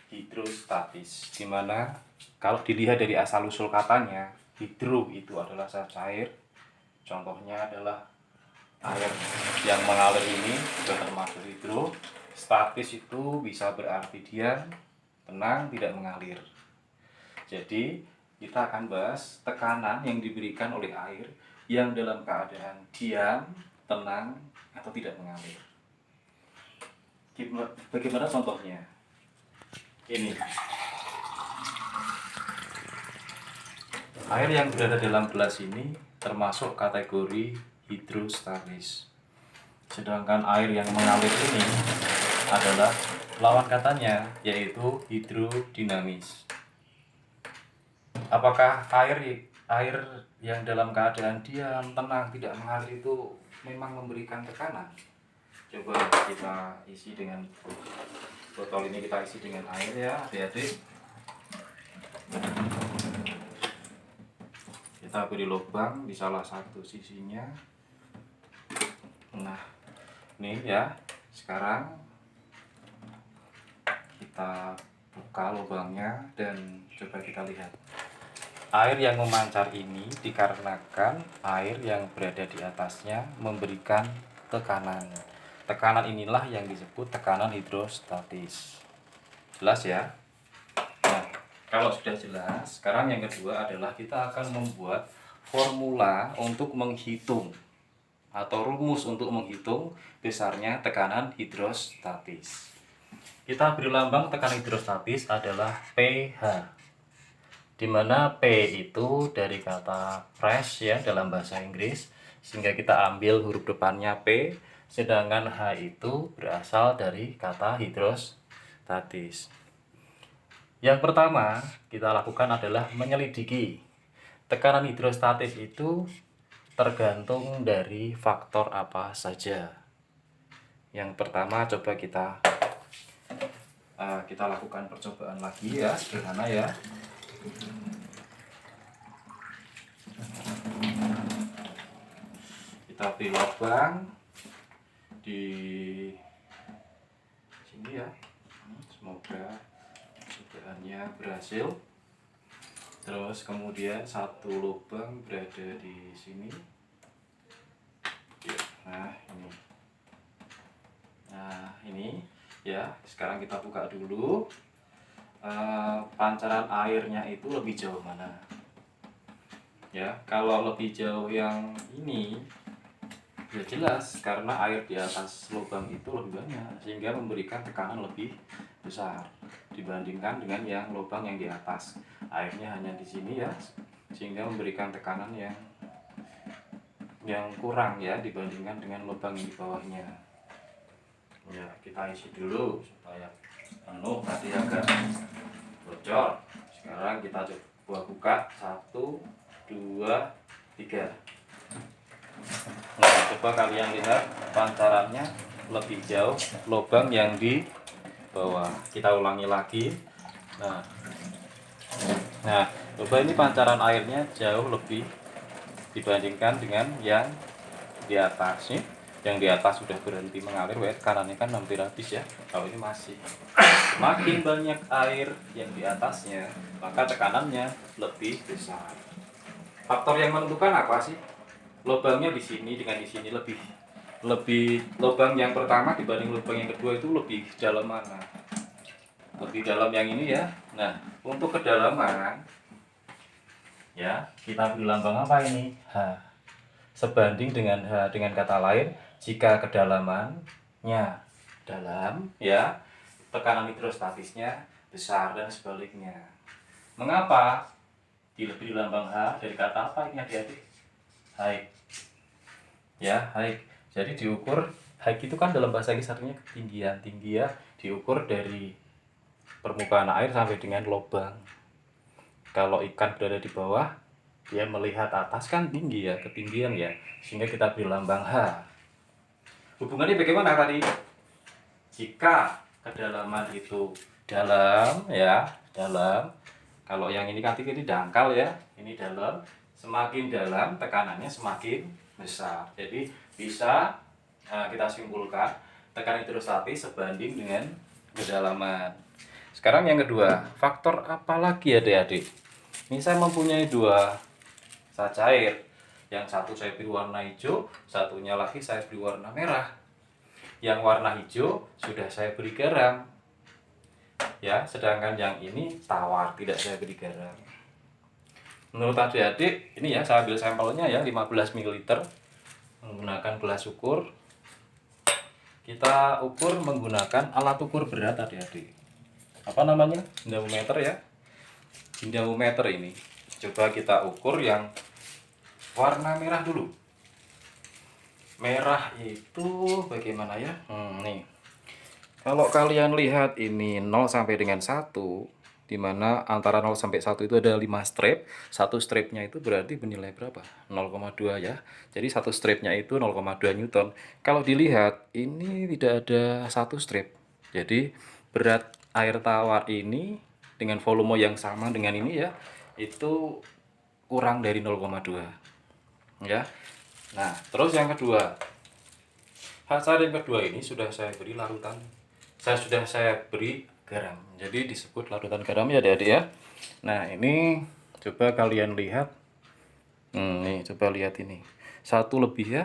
hidrostatis, dimana kalau dilihat dari asal-usul katanya, hidro itu adalah zat cair. Contohnya adalah air yang mengalir ini juga termasuk hidro. Statis itu bisa berarti diam, tenang, tidak mengalir. Jadi kita akan bahas tekanan yang diberikan oleh air yang dalam keadaan diam, tenang, atau tidak mengalir. Bagaimana contohnya? Ini air yang berada dalam gelas ini termasuk kategori hidrostatis. Sedangkan air yang mengalir ini adalah lawan katanya, yaitu hidrodinamis. Apakah air yang dalam keadaan diam, tenang, tidak mengalir itu memang memberikan tekanan? Coba kita isi dengan botol ini, kita isi dengan air ya adik-adik. Kita beri lubang di salah satu sisinya. Nah, ini ya. Sekarang kita buka lubangnya dan coba kita lihat. Air yang memancar ini dikarenakan air yang berada di atasnya memberikan tekanan. Tekanan inilah yang disebut tekanan hidrostatis. Jelas ya? Nah, kalau sudah jelas, sekarang yang kedua adalah kita akan membuat formula untuk menghitung atau rumus untuk menghitung besarnya tekanan hidrostatis. Kita beri lambang tekanan hidrostatis adalah pH, di mana P itu dari kata press ya dalam bahasa Inggris, sehingga kita ambil huruf depannya P, sedangkan H itu berasal dari kata hidrostatis. Yang pertama kita lakukan adalah menyelidiki. Tekanan hidrostatis itu tergantung dari faktor apa saja. Yang pertama coba kita lakukan percobaan lagi ya, sederhana ya. Kita beri lubang di sini ya. Semoga cobaannya berhasil. Terus kemudian satu lubang berada di sini. Nah ini ya. Sekarang kita buka dulu. Pancaran airnya itu lebih jauh mana? Ya, kalau lebih jauh yang ini ya jelas karena air di atas lubang itu lebih banyak, sehingga memberikan tekanan lebih besar dibandingkan dengan yang lubang yang di atas. Airnya hanya di sini ya, sehingga memberikan tekanan yang kurang ya dibandingkan dengan lubang yang di bawahnya. Ya, kita isi dulu supaya tadi agak bocor. Sekarang kita coba buka 1, 2, 3. Nah, coba kalian lihat pancarannya lebih jauh lubang yang di bawah. Kita ulangi lagi. Nah, coba ini pancaran airnya jauh lebih dibandingkan dengan yang di atas nih. Yang di atas sudah berhenti mengalir, tekanannya kan hampir habis ya. Kalau ini masih. Semakin banyak air yang di atasnya, maka tekanannya lebih besar. Faktor yang menentukan apa sih? Lubangnya di sini dengan di sini lebih lubang yang pertama dibanding lubang yang kedua itu lebih dalam mana? Lebih dalam yang ini ya. Nah, untuk kedalaman ya, kita beri lambang apa ini? H. Sebanding dengan H, dengan kata lain, jika kedalamannya dalam ya, tekanan hidrostatisnya besar dan sebaliknya. Mengapa? Diberi lambang H dari kata apa ini adik-adik? Haik. Ya, haik. Jadi diukur, haik itu kan dalam bahasa Inggris artinya ketinggian. Tinggi ya, diukur dari permukaan air sampai dengan lubang. Kalau ikan berada di bawah, dia melihat atas kan tinggi ya, ketinggian ya, sehingga kita beri lambang H. Hubungannya bagaimana tadi? Jika kedalaman itu dalam ya, dalam. Kalau yang ini kan ini dangkal ya, ini dalam. Semakin dalam tekanannya semakin besar. Jadi bisa kita simpulkan tekanan hidrostatis sebanding dengan kedalaman. Sekarang yang kedua, faktor apa lagi adik-adik? Ini saya mempunyai dua zat cair. Yang satu saya beri warna hijau, satunya lagi saya beri warna merah. Yang warna hijau sudah saya beri garam. Ya, sedangkan yang ini tawar, tidak saya beri garam. Menurut adik-adik, ini ya saya ambil sampelnya ya 15 ml menggunakan gelas ukur. Kita ukur menggunakan alat ukur berat adik-adik. Apa namanya? Dinamometer ya. Dinamometer ini. Coba kita ukur yang warna merah dulu. Merah itu bagaimana ya? Nih. Kalau kalian lihat ini 0 sampai dengan 1, di mana antara 0 sampai 1 itu ada 5 strip. Satu stripnya itu berarti bernilai berapa? 0,2 ya. Jadi satu stripnya itu 0,2 Newton. Kalau dilihat ini tidak ada satu strip. Jadi berat air tawar ini dengan volume yang sama dengan ini ya, itu kurang dari 0,2 ya. Nah, terus yang kedua, hasil yang kedua ini sudah saya beri larutan, sudah saya beri garam, jadi disebut larutan garam ya adik-adik ya. Nah, ini coba kalian lihat, nih coba lihat ini satu lebih ya,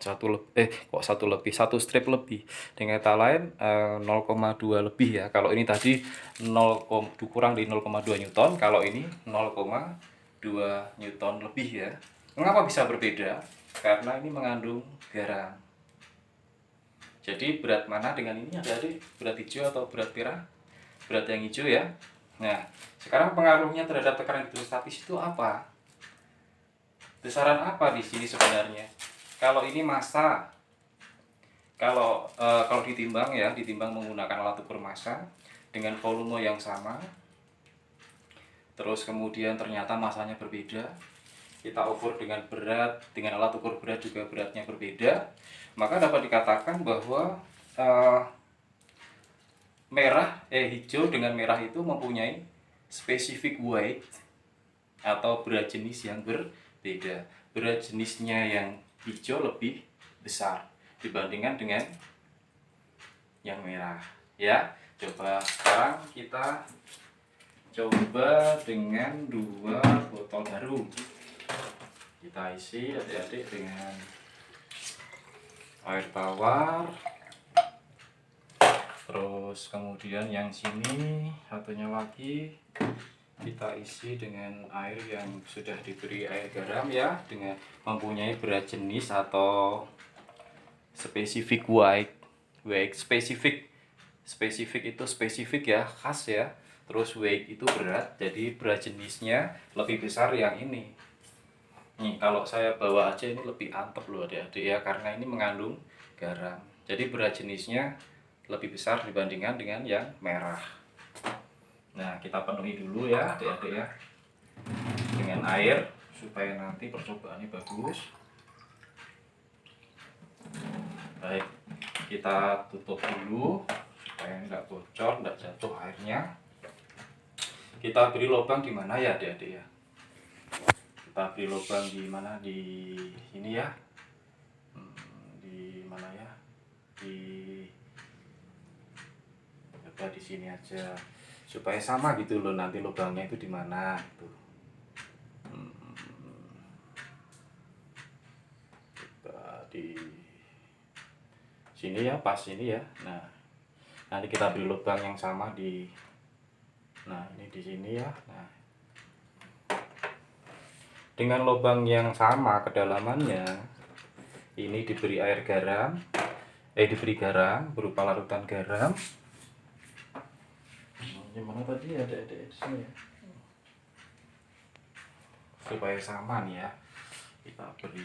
satu strip lebih, dengan kata lain 0,2 lebih ya. Kalau ini tadi 0, kurang dari 0,2 Newton, kalau ini 0,2 Newton lebih ya. Mengapa bisa berbeda? Karena ini mengandung garam. Jadi berat mana dengan ini adik-adik? Berat hijau atau berat merah? Berat yang hijau ya. Nah, sekarang pengaruhnya terhadap tekanan hidrostatis itu apa? Besaran apa di sini sebenarnya? Kalau ini massa, kalau ditimbang ya, ditimbang menggunakan alat ukur massa dengan volume yang sama, terus kemudian ternyata massanya berbeda, kita ukur dengan berat, dengan alat ukur berat juga beratnya berbeda, maka dapat dikatakan bahwa hijau dengan merah itu mempunyai specific weight atau berat jenis yang berbeda. Berat jenisnya yang hijau lebih besar dibandingkan dengan yang merah ya. Coba sekarang kita coba dengan dua botol jarum. Kita isi adik-adik dengan air tawar. Terus kemudian yang sini satunya lagi kita isi dengan air yang sudah diberi air garam ya, dengan mempunyai berat jenis atau specific weight. Spesifik itu spesifik ya, khas ya. Terus weight itu berat, jadi berat jenisnya lebih besar yang ini. Nih, kalau saya bawa aja ini lebih antep loh adik-adik ya, karena ini mengandung garam. Jadi berat jenisnya lebih besar dibandingkan dengan yang merah. Nah, kita penuhi dulu ya adik-adik ya dengan air supaya nanti percobaannya bagus. Baik, kita tutup dulu supaya nggak bocor, nggak jatuh airnya. Kita beri lubang di mana ya adik-adik ya? Kita beri lubang di mana? Di sini ya. Di mana ya? Coba di sini aja supaya sama gitu loh, nanti lubangnya itu di mana gitu. Coba di sini ya, pas ini ya. Nah, nanti kita beri lubang yang sama di, nah ini di sini ya. Nah, dengan lubang yang sama kedalamannya ini diberi air garam, diberi garam berupa larutan garam. Gimana tadi ada di sini ya, supaya sama nih ya, kita beri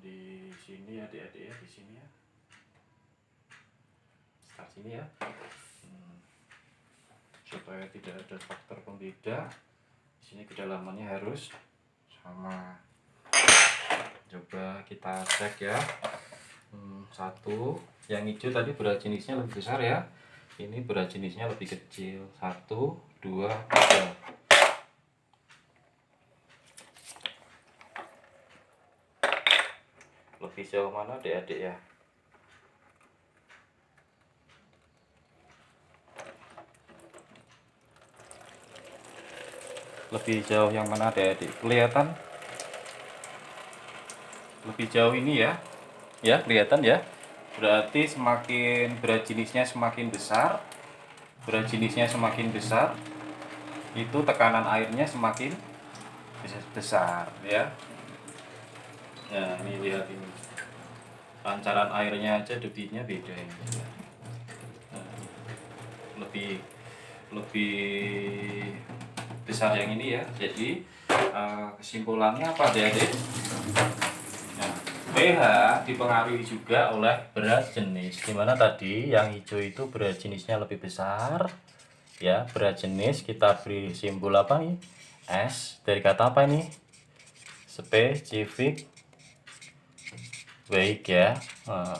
di sini ya adik-adik ya, di sini ya, start sini ya, supaya tidak ada faktor pembeda. Di sini kedalamannya harus sama. Coba kita cek ya. Satu, yang hijau tadi berat jenisnya lebih besar ya, ini berat jenisnya lebih kecil. 1, 2, 3. Lebih jauh mana adik-adik ya? lebih jauh yang mana adik-adik? Kelihatan lebih jauh ini ya. Ya, kelihatan ya. Berarti semakin berat jenisnya semakin besar, itu tekanan airnya semakin besar ya. Nah, ini lihat ini. Pancaran airnya aja debitnya beda ini. Nah, lebih besar yang ini ya. Jadi kesimpulannya apa adik-adik? Nah, pH dipengaruhi juga oleh berat jenis. Dimana tadi yang hijau itu berat jenisnya lebih besar, ya. Berat jenis kita beri simbol apa nih? S. Dari kata apa ini? Spesifik weight ya.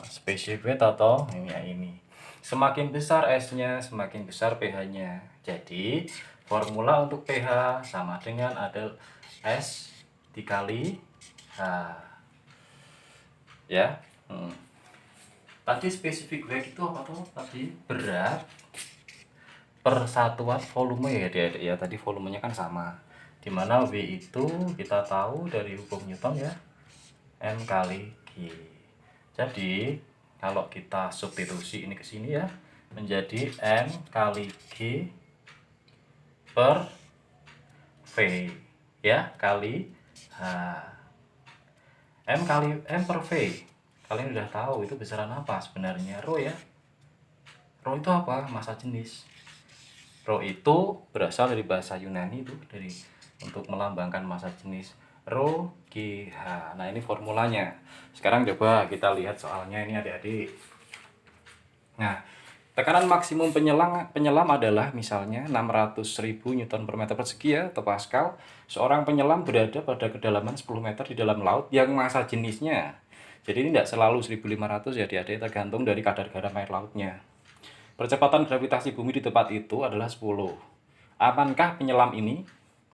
Specific weight atau ini. Semakin besar S-nya, semakin besar pH-nya. Jadi formula untuk pH sama dengan ada S dikali H. Ya. Tadi specific weight itu apa tuh? Tadi berat per satuan volume ya adik-adik ya. Tadi volumenya kan sama. Dimana W itu kita tahu dari hukum Newton ya, M kali G. Jadi kalau kita substitusi ini ke sini ya, menjadi M kali G per V ya, kali H. M per V. Kalian udah tahu itu besaran apa sebenarnya? Rho ya. Rho itu apa? Massa jenis. Rho itu berasal dari bahasa Yunani itu, dari untuk melambangkan massa jenis. Rho GH. Nah, ini formulanya. Sekarang coba kita lihat soalnya ini adik-adik. Nah, tekanan maksimum penyelam adalah misalnya 600.000 Newton per meter persegi ya, atau Pascal. Seorang penyelam berada pada kedalaman 10 meter di dalam laut yang massa jenisnya. Jadi ini tidak selalu 1.500 ya adik-adik, tergantung dari kadar garam air lautnya. Percepatan gravitasi bumi di tempat itu adalah 10. Amankah penyelam ini